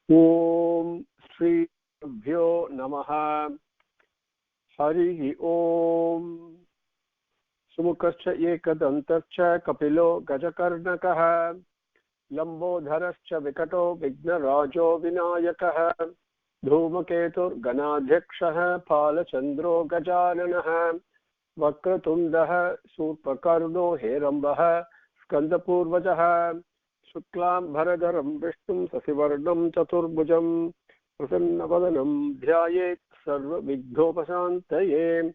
Om Sri Bhyo Namaha. Harihi Om. Sumukascha ekadantascha kapilo gajakarnakaha. Lambodharascha vikato vignarajo vinayakaha. Dhumaketur ganadhyakshaha palachandro gajananaha. Vakratundaha surpakarno herambah skandapurvajaha. Shuklam bharadaram Vishnum sasivarnam chaturbhujam prasannapadanam dhyayet sarva vigdhopasantaye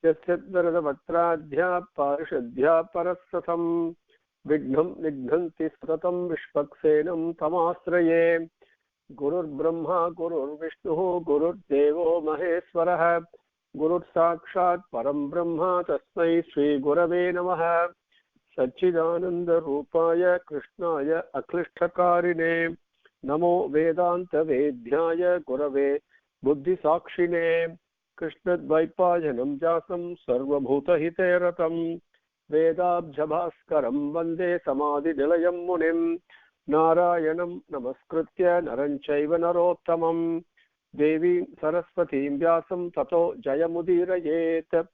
yasyadvaradavakradhya parishadhya parasatam vignam nigdhanti sratam vishpaksenam tamasraye gurur brahma gurur vishnu gurur devo maheswarah gurur sakshat param brahma tasmai shri gurave namah Satchidananda Rupaya Krishnaya Aklishtakarine Namo Vedanta Vedhyaya Gurave Buddhi Sakshine Krishnadvaipayanam Jasam Sarvabhuta Hiteratam Vedabjabhaskaram Vande Samadhi Nilayam Munim Narayanam Namaskritya Naranchaiva Narottamam Devi Saraswati Vyasam Tato Jayamudirayeet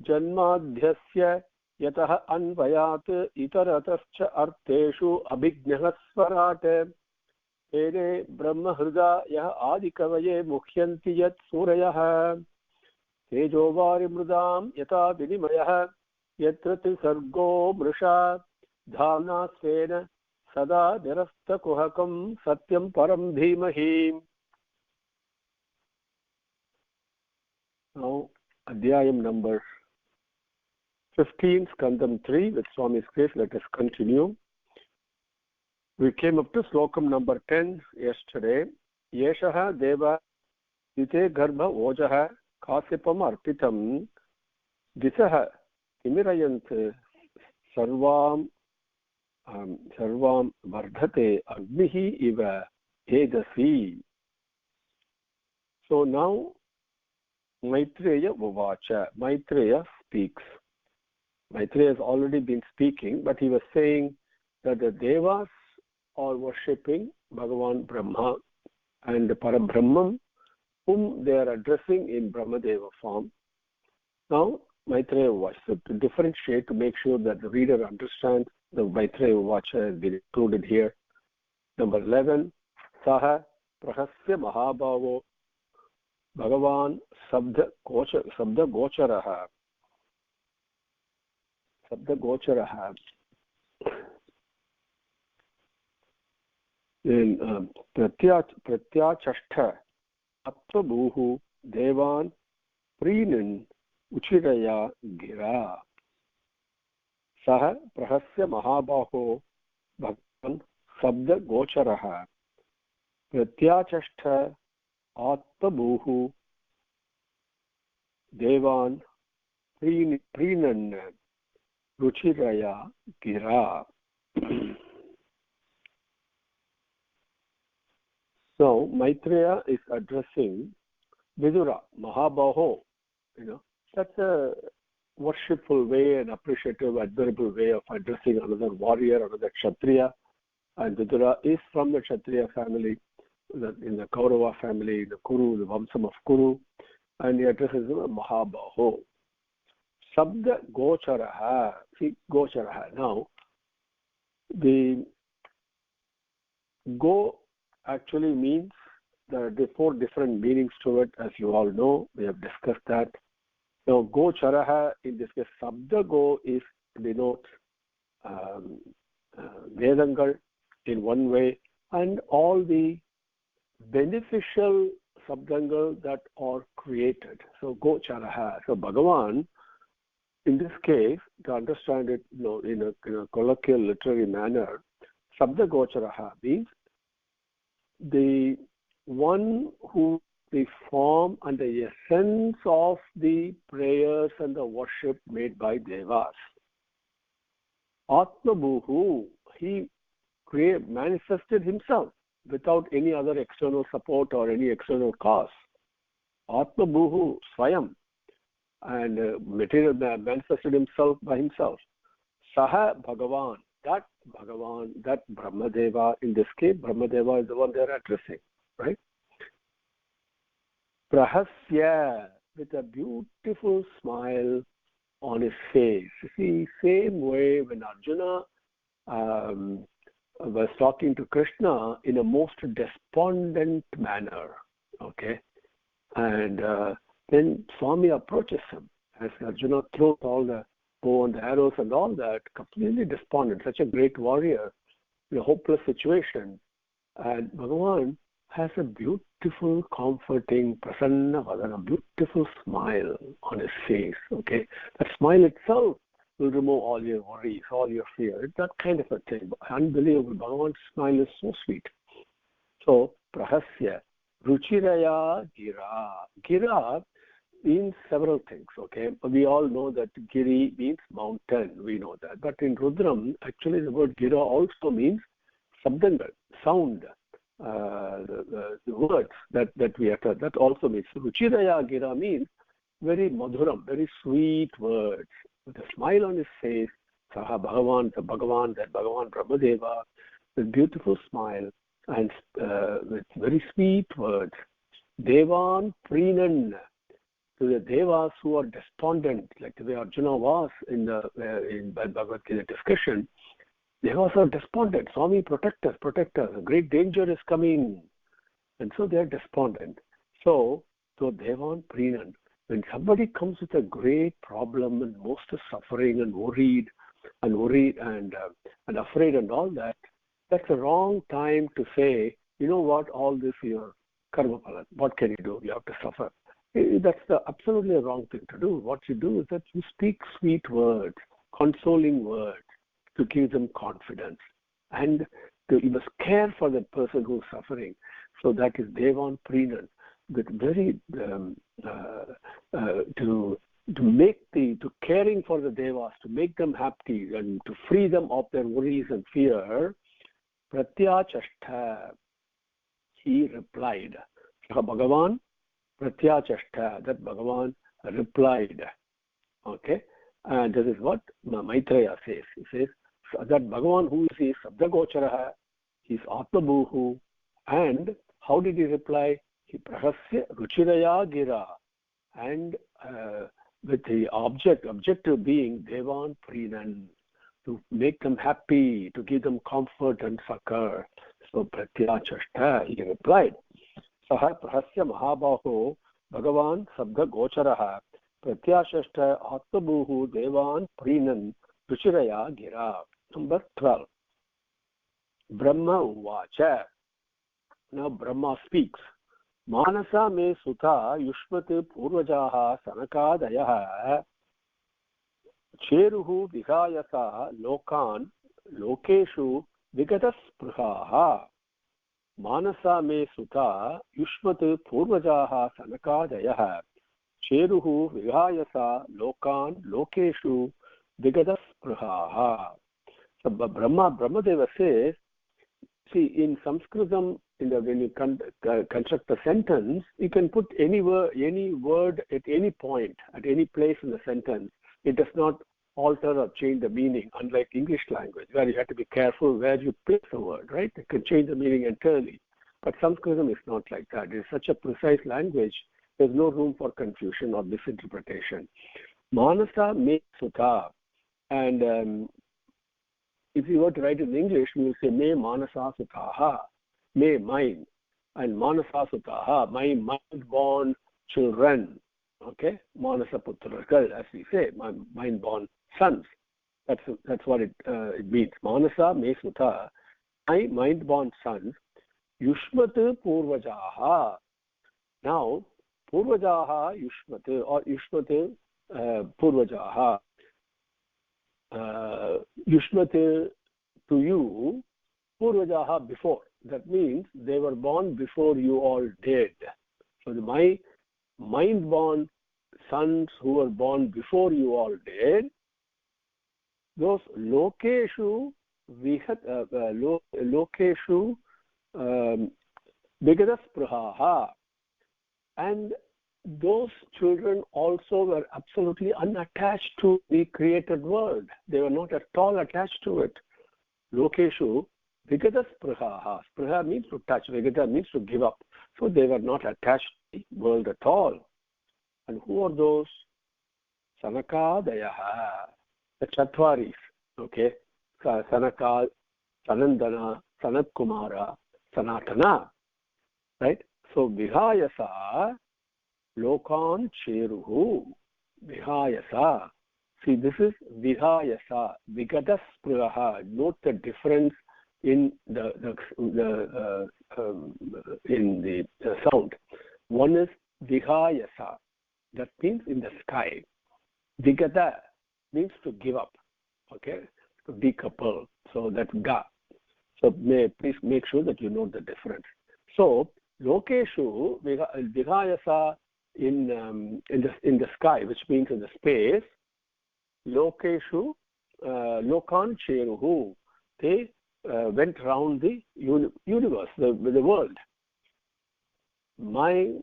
Janmadhyasya यतः अन्वयात् इतरतश्च अर्थेषु अभिज्ञः स्वराट् तेने ब्रह्महृदा यः आदिकवये मुह्यन्ति यत् सूरयः तेजोवारिमृदां यथा विनिमयः यत्र त्रिसर्गो मृषा धाम्ना स्वेन सदा निरस्तकुहकं सत्यं परं धीमहि. Now, Adhyayam number 15, Skandam 3, with Swami's grace, let us continue. We came up to Slokam number 10 yesterday. Yeshaha Deva Ite Garbha Ojaha Kasipam Arpitam Disaha Imirayant Sarvam Vardhate Agnihi Iva Edasi. So now Maitreya Uvacha. Maitreya speaks. Maitreya has already been speaking, but he was saying that the Devas are worshipping Bhagavan Brahma and the Parabrahman, whom they are addressing in Brahmadeva form. Now, Maitreya Vacha, so to differentiate, to make sure that the reader understands, the Maitreya Vacha has been included here. Number 11, Saha Prahasya Mahabhavo Bhagavan Sabda Gocharaha. Sabda Gocharaha. In Pratyachashta Atvabuhu Devan Prinin Uchiraya Gira. Saha Prahasya Mahabaho Bhagavan Sabda Gocharaha. Pratyachashta Atvabuhu Devan Prinan Ruchiraya Gira. So Maitreya is addressing Vidura, Mahabaho. That's a worshipful way, an appreciative, admirable way of addressing another warrior, another Kshatriya. And Vidura is from the Kshatriya family, in the Kaurava family, the Kuru, the Vamsam of Kuru, and he addresses him as Mahabaho. Sabda Gocharaha. See, Gocharaha. Now, the Go actually means there are 4 different meanings to it, as you all know. We have discussed that. Now, Gocharaha, in this case, Sabda Go denotes Vedangal in one way, and all the beneficial Sabdangal that are created. So, Gocharaha. So, Bhagavan, in this case, to understand it in a colloquial literary manner, Sabda Gocharaha means the one who the form and the essence of the prayers and the worship made by Devas. Atmabhuhu, he manifested himself without any other external support or any external cause. Atmabhuhu Swayam, and material manifested himself by himself. Saha Bhagavan, that Bhagavan, that Brahmadeva, in this case, Brahmadeva is the one they are addressing. right? Prahasya, with a beautiful smile on his face. You see, same way when Arjuna was talking to Krishna in a most despondent manner, okay? And then Swami approaches him as Arjuna throws all the bow and the arrows and all that, completely despondent, such a great warrior in a hopeless situation. And Bhagavan has a beautiful, comforting, prasanna vadana, beautiful smile on his face, okay? That smile itself will remove all your worries, all your fear. It's that kind of a thing. Unbelievable. Bhagavan's smile is so sweet. So, prahasya, ruchiraya gira. Gira means several things, okay? We all know that giri means mountain. We know that. But in Rudram, actually the word gira also means sabdangal, sound. The words that we utter, that also means ruchiraya gira means very madhuram, very sweet words with a smile on his face. Saha Bhagavan, that Bhagavan Brahmadeva, with beautiful smile and with very sweet words. Devan Prinan, to the devas who are despondent, like the way Arjuna was in Bhagavad Gita discussion. Devas are despondent. Swami, protect us. A great danger is coming. And so they are despondent. So Devan Prinan, when somebody comes with a great problem and most is suffering and worried and afraid and all that, that's the wrong time to say, you know what, all this your karma phala, what can you do? You have to suffer. That's the absolutely wrong thing to do. What you do is that you speak sweet words, consoling words, to give them confidence, and you must care for the person who's suffering. So that is Devan Prinan, with very to caring for the devas, to make them happy and to free them of their worries and fear. Pratyachashta, he replied. Bhagavan Pratyachashta, that Bhagavan replied. Okay, and this is what Maitreya says. He says that Bhagavan, who is Sabdagocharaha, he is Atmabhuhu, and how did he reply? He prahasya ruchiraya gira, and with the objective being Devan Prinan, to make them happy, to give them comfort and succor. So Pratyachashta, he replied. Saha prahasya mahabaho Bhagavan sabda gocharaha pratyashashta atmabhuhu devan prinan ruchiraya gira. Number 12. Brahma uvacha. Now Brahma speaks. Manasa me sutha yushmat purvajaha sanakadayaha cheruhu vihayasa lokan lokeshu vigataspruhaha. Manasa me sutha yushmat purvajaha sanakadayaha cheruhu vihayasa lokan lokeshu vigataspruhaha. So Brahmadeva says, see, in Sanskritam, when you construct a sentence, you can put any word at any point, at any place in the sentence. It does not alter or change the meaning, unlike English language, where you have to be careful where you place the word, right? It can change the meaning entirely. But Sanskritam is not like that. It is such a precise language, there's no room for confusion or misinterpretation. Manasa me sutha. And if you were to write in English, we will say, me manasa sutaha, me mine, and manasa sutaha, my mind-born children, okay? Manasa putra, as we say, my mind-born sons. That's what it means. Manasa me sutha, my mind-born sons, yushmat purvajaha. Now, purvajaha yushmat, or yushmat purvajaha. Yushmat to you, purvajaha before. That means they were born before you all did. So my mind-born sons who were born before you all did, those lokeshu lokeshu vigadaspruhaha, and those children also were absolutely unattached to the created world. They were not at all attached to it. Lokeshu vigadaspruhaha. Spruha means to touch. Vigada means to give up. So they were not attached to the world at all. And who are those? Sanakadayaha, the Chatvaris. Okay, Sanaka, Sanandana, Sanat Kumara, Sanatana. Right? So Vihayasa, Lokan Cheruhu. Vihayasa. See, this is Vihayasa, Vigata Spruha. Note the difference in the sound. One is Vihayasa. That means in the sky. Vigata means to give up. Okay, to decouple. So that's ga. So please make sure that you know the difference. So Lokeshu Vihayasa in the sky, which means in the space. Lokeshu Lokan Cheruhu. They went around the universe, the world. My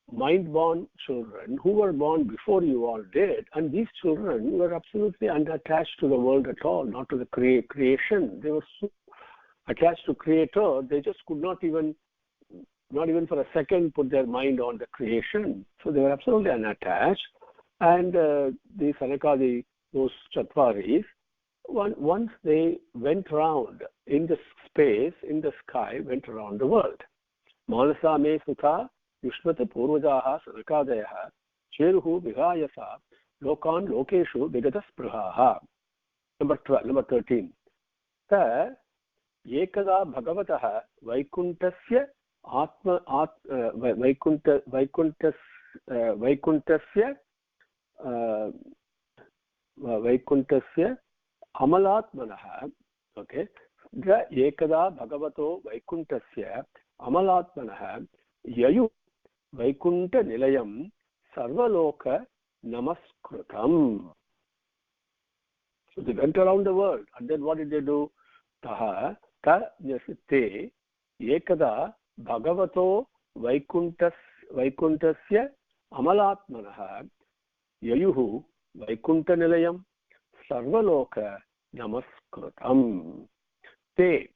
mind-born children who were born before you all did, and these children were absolutely unattached to the world at all, not to the creation. They were so attached to Creator, they just could not even for a second put their mind on the creation. So they were absolutely unattached. And the Sanaka, those Chatvaris, once they went around in the space, in the sky, went around the world. Manasa me sutha yushmata purvajaha sanakadayaha cheruhu vihayasa lokan lokeshu vigata spruhaha. Number 13. Ta ekada bhagavataha vaikuntasya vaikuntasya amalatmanaha. Okay, the ekada bhagavato vaikuntasya amalatmanaha yayu vaikunta nilayam sarvaloka namaskrutam. So they went around the world, and then what did they do? Taha ta nyasite ekada bhagavato vaikuntasya amalatmanaha yayuhu vaikunta nilayam sarvaloka namaskrutam. They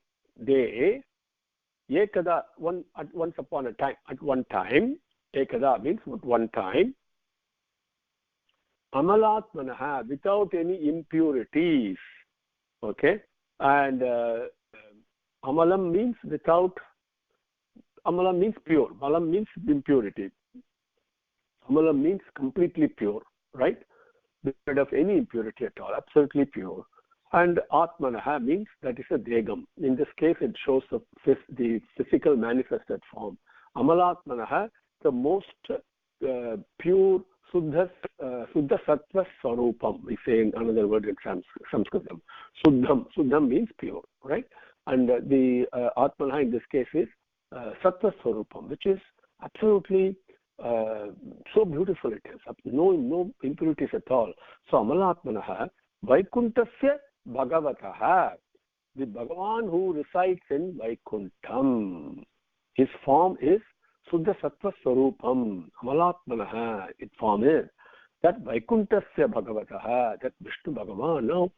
ekada, once upon a time, at one time, ekada means at one time, amalatmanaha, without any impurities. Okay, and amalam means without, amalam means pure, malam means impurity, amalam means completely pure, right? Without of any impurity at all, absolutely pure. And atmanaha means that is a degam. In this case, it shows the physical manifested form. Amalatmanaha, the most pure Suddha Sattva Swarupam, we say in another word in Sanskritam. Suddham means pure, right? And the Atmanaha in this case is Sattva Swarupam, which is absolutely so beautiful it is. No impurities at all. So Amalatmanaha, Vaikuntasya Bhagavataha, the Bhagavan who resides in Vaikuntham. His form is Suddha Sattva Swarupam, Amalatmanaha, its form is. That Vaikuntasya Bhagavataha, that Vishnu Bhagavan. Now,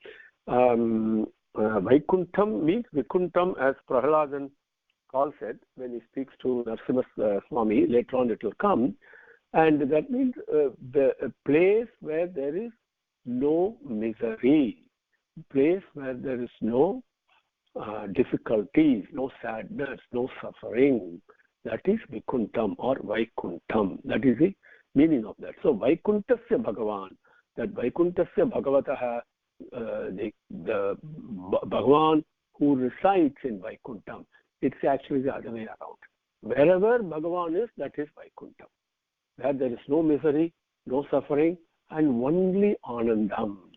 Vaikuntham means Vaikuntham, as Prahaladan calls it, when he speaks to Narasimha Swami, later on it will come. And that means a place where there is no misery, place where there is no difficulties, no sadness, no suffering. That is Vaikuntham or Vaikuntham. That is the meaning of that. So Vaikuntasya Bhagavan, that Vaikuntasya Bhagavataha, the Bhagavan who resides in Vaikuntham. It's actually the other way around. Wherever Bhagavan is, that is Vaikuntham. Where there is no misery, no suffering, and only Anandam.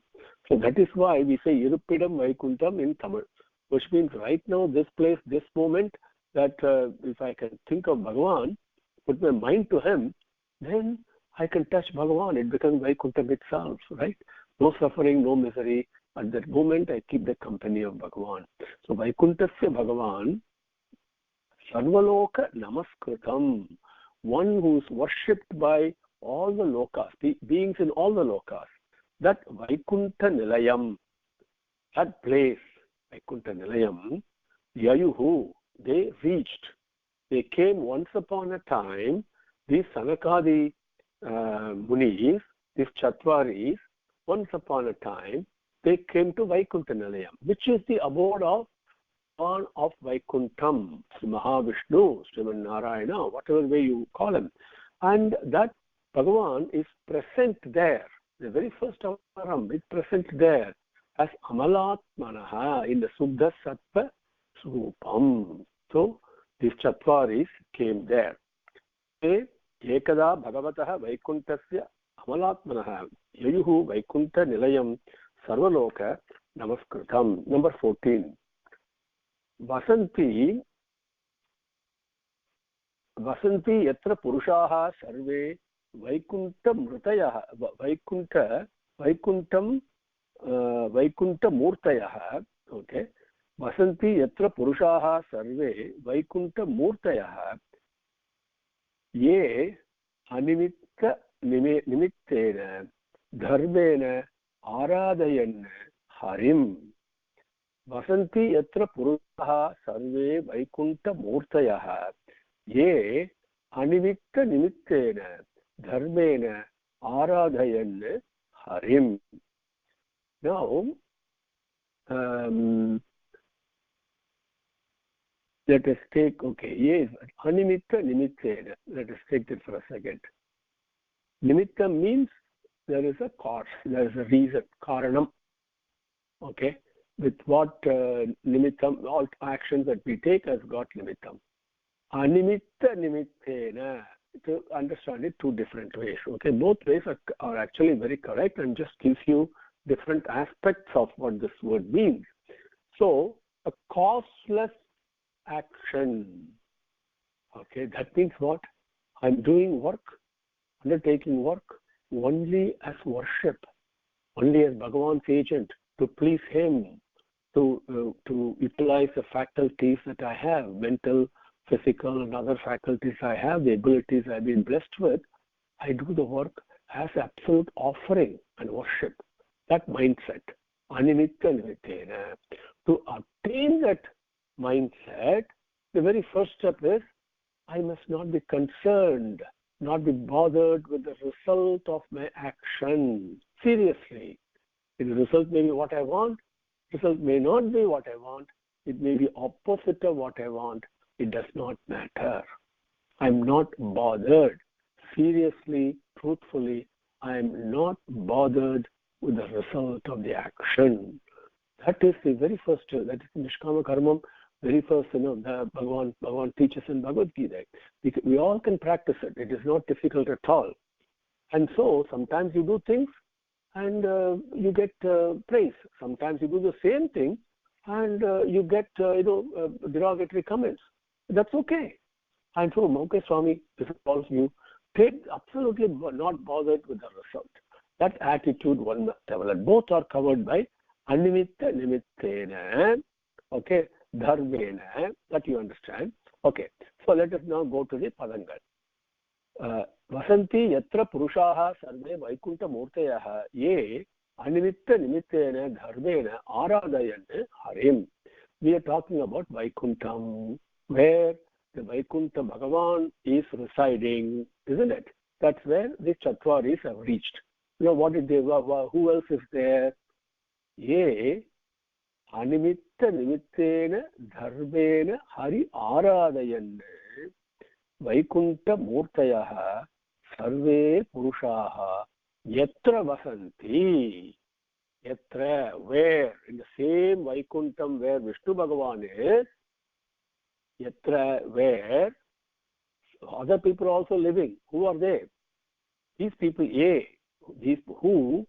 So that is why we say Irupidam Vaikuntham in Tamil, which means right now, this place, this moment, that if I can think of Bhagavan, put my mind to him, then I can touch Bhagavan. It becomes Vaikuntham itself, right? No suffering, no misery. At that moment, I keep the company of Bhagavan. So Vaikuntasya Bhagavan, Sarvaloka Namaskritam, one who is worshipped by all the lokas, beings in all the lokas. That Vaikuntha Nilayam, that place, Vaikuntha Nilayam, Yayuhu, they reached. They came once upon a time, these Sanakadi Munis, these Chatvaris, once upon a time, they came to Vaikuntha Nilayam, which is the abode of Bhagavan of Vaikuntham, Sri Mahavishnu, Sriman Narayana, whatever way you call him. And that Bhagavan is present there. The very first avaram is present there as Amalatmanaha in the Suddha Sattva Srupam. So these Chatvaris came there. Ekada Bhagavataha Vaikuntasya Amalatmanaha Yayuhu Vaikuntha Nilayam Sarvaloka Namaskritam. Number 14. Vasanti yatra purushaha sarve Vaikuntha mrutayaha Vaikuntha murtayaha. Okay. Vasanti yatra purushaha sarve Vaikuntha murtayaha ye animitta nimittena dharmena aradayan harim. Vasanti yatra purushaha sarve Vaikuntha murtayaha ye animitta nimittena dharmena aradhayan harim. Now, let us take, okay, yes, animitta nimittena. Let us take that for a second. Nimitta means there is a cause, there is a reason, karanam. Okay, with what nimittam, all actions that we take has got nimittam. Animitta nimittena, to understand it two different ways. Okay, both ways are actually very correct and just gives you different aspects of what this word means. So, a causeless action. Okay, that means what? I'm doing work, undertaking work only as worship, only as Bhagavan's agent, to please him, to utilize the faculties that I have, mental, physical and other faculties I have, the abilities I've been blessed with. I do the work as absolute offering and worship. That mindset, animitta nimittena. To attain that mindset, the very first step is I must not be concerned, not be bothered with the result of my action. Seriously. The result may be what I want, result may not be what I want, it may be opposite of what I want. It does not matter. I'm not bothered. Seriously, truthfully, I'm not bothered with the result of the action. That is the very first, that is Nishkama Karmam, very first, the Bhagavan teaches in Bhagavad Gita. We all can practice it. It is not difficult at all. And so, sometimes you do things and you get praise. Sometimes you do the same thing and you get, derogatory comments. That's okay. And so, okay, Swami, this involves you. Absolutely not bothered with the result. That attitude one must develop. Both are covered by animitta nimittena, okay, dharmena, that you understand. Okay, so let us now go to the padangal. Vasanti yatra purushaha sarve Vaikuntha murtayaha ye animitta nimittena dharmena aradayan harim. We are talking about Vaikuntham, where the Vaikuntha Bhagavan is residing, isn't it? That's where the Chatvaris have reached. What did they, who else is there? Ye animitta nimittena dharmena hari aradayan Vaikuntha murtayaha sarve purushaha yatra vasanti. Yatra, where? In the same Vaikuntham where Vishnu Bhagavan is, yatra, where other people are also living. Who are they? These people, these who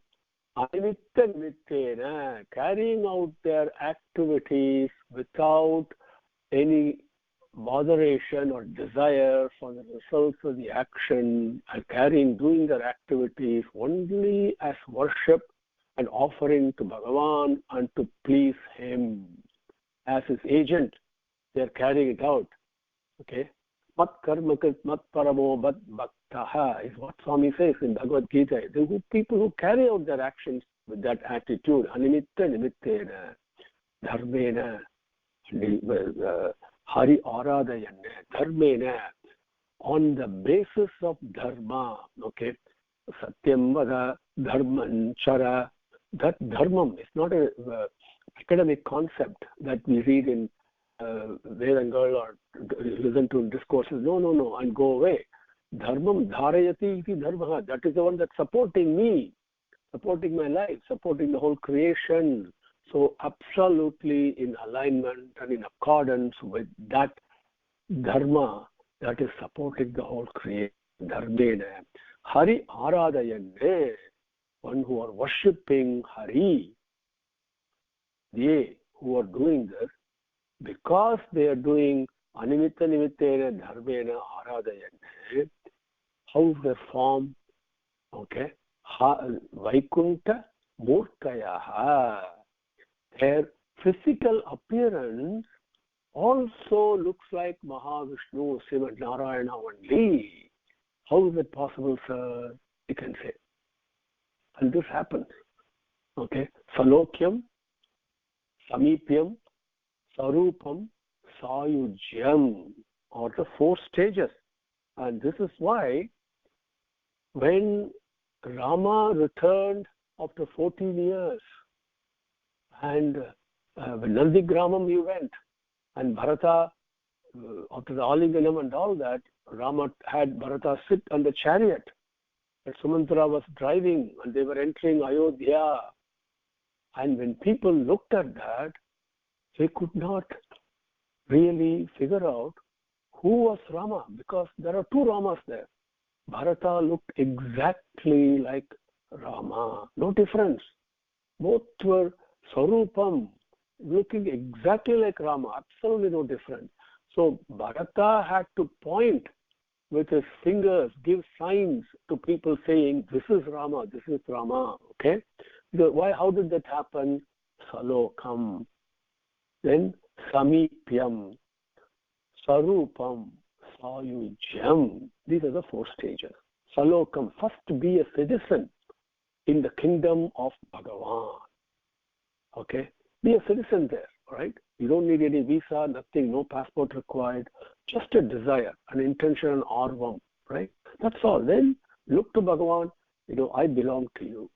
animitta nimittena, carrying out their activities without any moderation or desire for the results of the action, and doing their activities only as worship and offering to Bhagavan and to please him as his agent. They are carrying it out. Okay, mat karmakrit mat paramo bhat bhaktaha is what Swami says in Bhagavad Gita. The people who carry out their actions with that attitude, animitta nimittena dharmena Hari Aradayana, Dharmena, on the basis of Dharma, okay? Satyam Vada, Dharman Chara. That Dharmam is not a academic concept that we read in Vedangal or listen to in discourses. No, and go away. Dharmam dharayati iti dharma. That is the one that's supporting me, supporting my life, supporting the whole creation. So absolutely in alignment and in accordance with that dharma that is supporting the whole creation. Dharmena. Hari Aradayane. One who are worshipping Hari. They who are doing this, because they are doing Animitta Nimittena Dharmena Aradayane. How is their form? Okay. Vaikunta Murtayaha. Their physical appearance also looks like Mahavishnu, Srimad Narayana only. How is it possible, sir? You can say. And this happens. Okay. Salokyam, Samipyam, Sarupam, Sayujyam are the 4 stages. And this is why when Rama returned after 14 years and when Nandigramam he went, and Bharata, after the Alinganam and all that, Rama had Bharata sit on the chariot that Sumantra was driving, and they were entering Ayodhya. And when people looked at that, they could not really figure out who was Rama, because there are 2 Ramas there. Bharata looked exactly like Rama, no difference. Both were Sarupam, looking exactly like Rama, absolutely no difference. So Bharata had to point with his fingers, give signs to people saying, this is Rama, this is Rama, okay? Why? How did that happen? Salokam. Then Samipyam, Sarupam, Sayujyam. These are the 4 stages. Salokam, first be a citizen in the kingdom of Bhagavan. Okay? Be a citizen there, right? You don't need any visa, nothing, no passport required. Just a desire, an intention, an arvam, right? That's all. Then look to Bhagavan, I belong to you.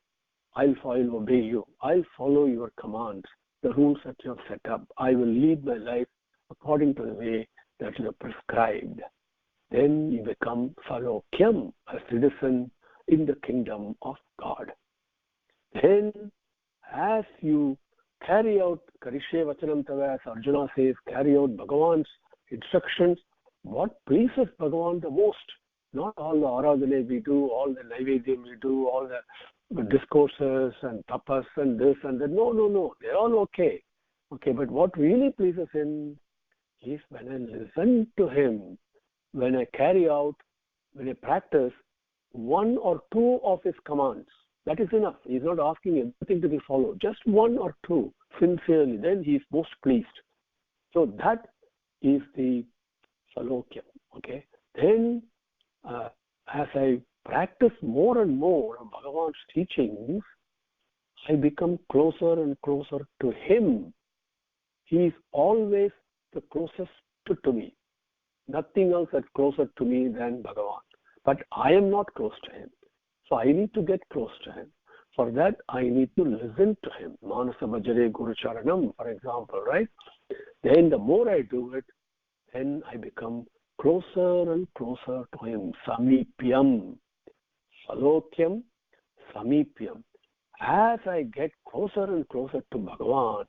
I'll obey you. I'll follow your commands, the rules that you have set up. I will lead my life according to the way that you have prescribed. Then you become Salokyam, a citizen in the kingdom of God. Then as you carry out Karishe Vachanam Tava, as Arjuna says, carry out Bhagavan's instructions, what pleases Bhagavan the most? Not all the aradhane we do, all the naivedyam we do, all the discourses and tapas and this and that. No. They're all okay. Okay, but what really pleases him is when I listen to him, when I carry out, when I practice 1 or 2 of his commands. That is enough. He's not asking everything to be followed. Just 1 or 2 sincerely. Then he is most pleased. So that is the Salokyam. Okay. Then as I practice more and more of Bhagavan's teachings, I become closer and closer to him. He is always the closest to me. Nothing else is closer to me than Bhagavan. But I am not close to him. So I need to get close to him. For that, I need to listen to him. Manasa Bhajare Guru Charanam, for example, right? Then the more I do it, then I become closer and closer to him. Samipyam. Salokyam, Samipyam. As I get closer and closer to Bhagavan,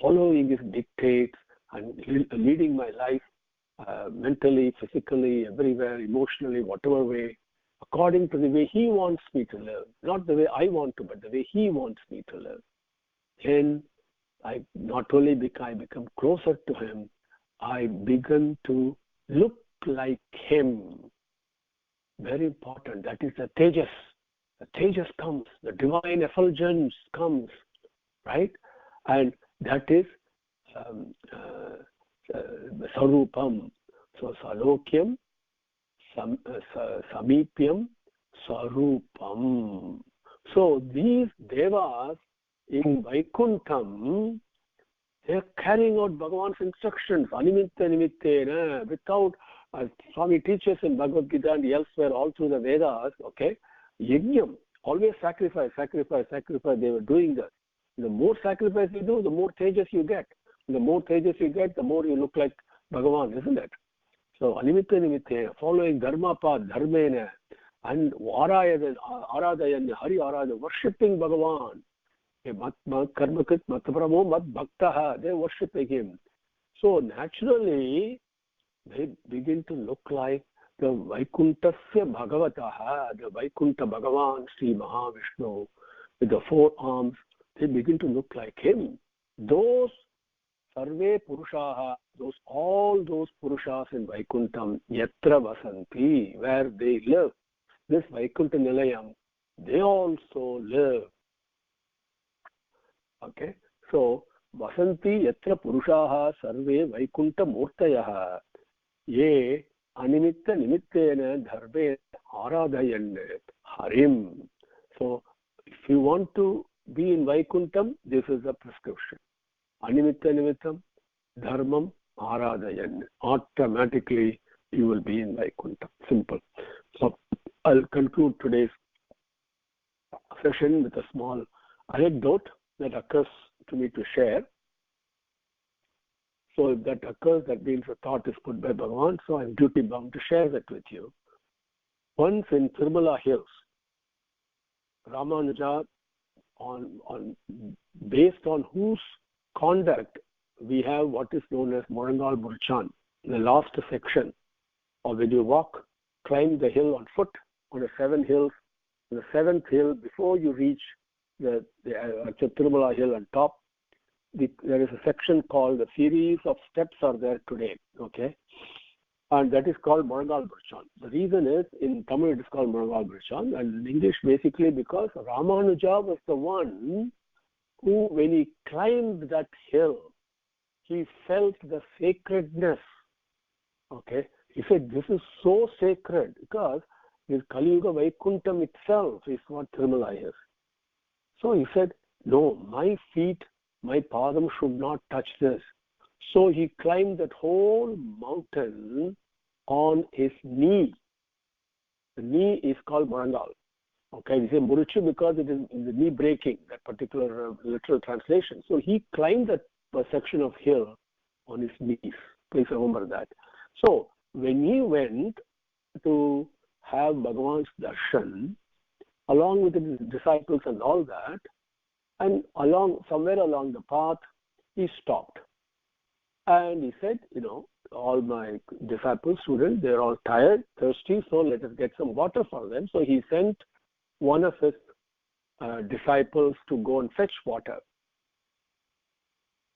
following his dictates and leading my life mentally, physically, everywhere, emotionally, whatever way, according to the way he wants me to live, not the way I want to, but the way he wants me to live. Then I not only I become closer to him, I begin to look like him. Very important. That is the tejas. The tejas comes, the divine effulgence comes, right? And that is Sarupam. So Salokyam, Samipyam, Sarupam. So these devas in Vaikuntham, They are carrying out Bhagavan's instructions, animitta nimittena, without, Swami teaches in Bhagavad Gita and elsewhere, all through the Vedas, okay, yajnam, always sacrifice, they were doing that. The more sacrifice you do, the more tejas you get. The more tejas you get, the more you look like Bhagavan, isn't it? So, animitta nimittena, following dharma path, dharmena, and aradayan, hari arada, worshipping Bhagavan. Mat karmakrit mat pramo mat bhaktaha, they worshipping him. So naturally they begin to look like the Vaikuntasya Bhagavataha, the Vaikunta Bhagavan, Sri Mahavishnu, with the four arms. They begin to look like him. Those sarve purushaha, all those purushas in Vaikuntam, yatra vasanti, where they live, this Vaikunta Nilayam, they also live. Okay, so vasanti yatra purushaha sarve Vaikunta murtayaha ye animitta nimittena dharve aradayan harim. So if you want to be in Vaikuntam, this is a prescription. Animitta nimittam dharmam aradayan. Automatically you will be in Vaikuntam. Simple. So I'll conclude today's session with a small anecdote that occurs to me to share. So if that occurs, that means a thought is put by Bhagavan, so I'm duty bound to share that with you. Once in Tirumala Hills, Ramanuja, based on whose conduct we have what is known as Morangal Burchan, the last section, or when you climb the hill on foot on the 7 hills, the 7th hill before you reach the Tirumala hill on top, there is a section called the series of steps are there today, okay, and that is called Morangal Burchan. The reason is, in Tamil it is called Morangal Burchan, and in English basically because Ramanuja was the one who, when he climbed that hill, he felt the sacredness, okay. He said, this is so sacred because this Kali Yuga Vaikuntam itself is what Tirumala is. So he said, no, my feet, my padam should not touch this. So he climbed that whole mountain on his knee. The knee is called Morangal. Okay, we say Muruchu because it is the knee breaking, that particular literal translation. So he climbed that section of hill on his knees. Please remember that. So when he went to have Bhagavan's darshan, along with his disciples and all that, and somewhere along the path, he stopped. And he said, all my disciples, students, they're all tired, thirsty, so let us get some water for them. So he sent one of his disciples to go and fetch water.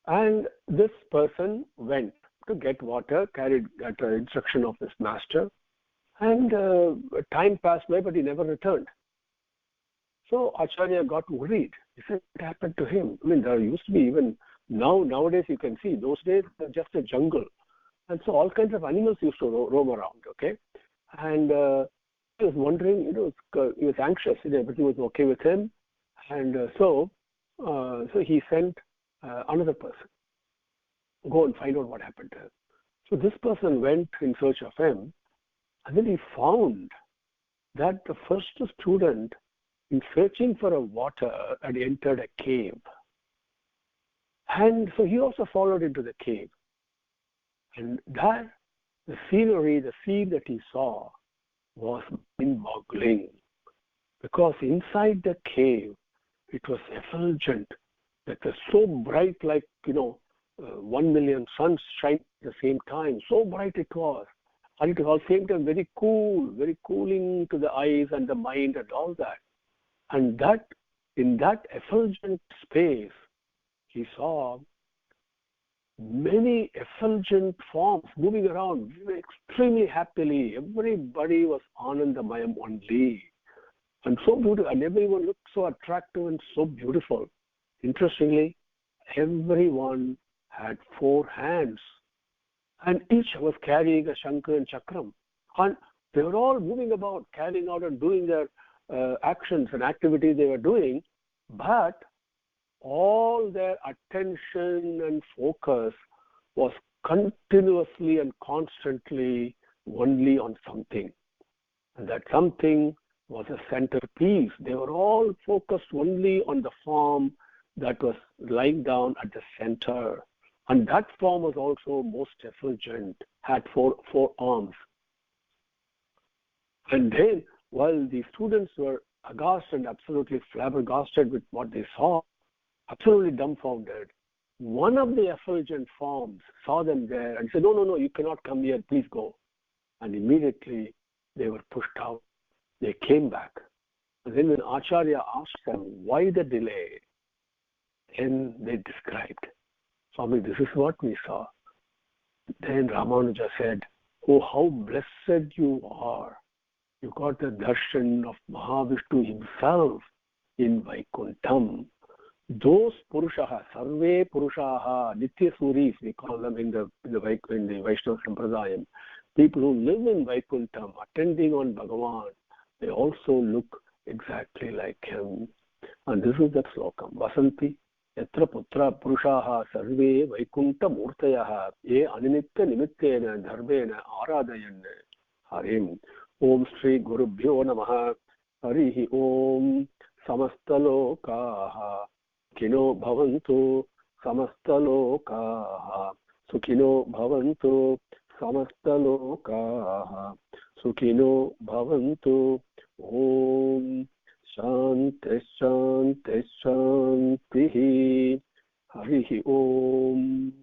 And this person went to get water, carried at the instruction of his master, and time passed by, but he never returned. So Acharya got worried. He said, what happened to him? I mean, there used to be, even nowadays you can see, those days it was just a jungle. And so all kinds of animals used to roam around, okay? And he was wondering, he was anxious, everything was okay with him. And so he sent another person, go and find out what happened to him. So this person went in search of him, and then he found that the first student, in searching for a water, had entered a cave. And so he also followed into the cave. And there, the scenery, the scene that he saw was mind-boggling. Because inside the cave, it was effulgent. It was so bright, like, 1 million suns shine at the same time. So bright it was. And it was at the same time very cool, very cooling to the eyes and the mind and all that. And that, in that effulgent space, he saw many effulgent forms moving around extremely happily. Everybody was Anandamayam only. And so beautiful, and everyone looked so attractive and so beautiful. Interestingly, everyone had 4 hands, and each was carrying a shankar and chakram. And they were all moving about, carrying out and doing their actions and activities they were doing, but all their attention and focus was continuously and constantly only on something. And that something was a centerpiece. They were all focused only on the form that was lying down at the center. And that form was also most effulgent, had four arms. And then, while the students were aghast and absolutely flabbergasted with what they saw, absolutely dumbfounded, one of the effulgent forms saw them there and said, no, you cannot come here, please go. And immediately they were pushed out. They came back. And then when Acharya asked them, why the delay? Then they described, Swami, this is what we saw. Then Ramanuja said, oh, how blessed you are. You got the darshan of Mahavishnu himself in Vaikuntham. Those Purushaha, Sarve Purushaha, Nitya Suris, we call them in the Vaishnava Sampradayam, people who live in Vaikuntham, attending on Bhagavan, they also look exactly like him. And this is that slokam. Vasanti, Yatra Putra Purushaha, Sarve Vaikunta Murtayaha, Ye Aninitta Nimittena, Dharvena, Aradayan, Harim. Om Shri Guru Bhyo Namaha, Harihi Om, Samastalokaha, Kino Bhavantu, Samastalokaha, Sukhino Bhavantu, Samastalokaha, Sukhino Bhavantu, Om Shanti Shanti Shanti, Harihi Om.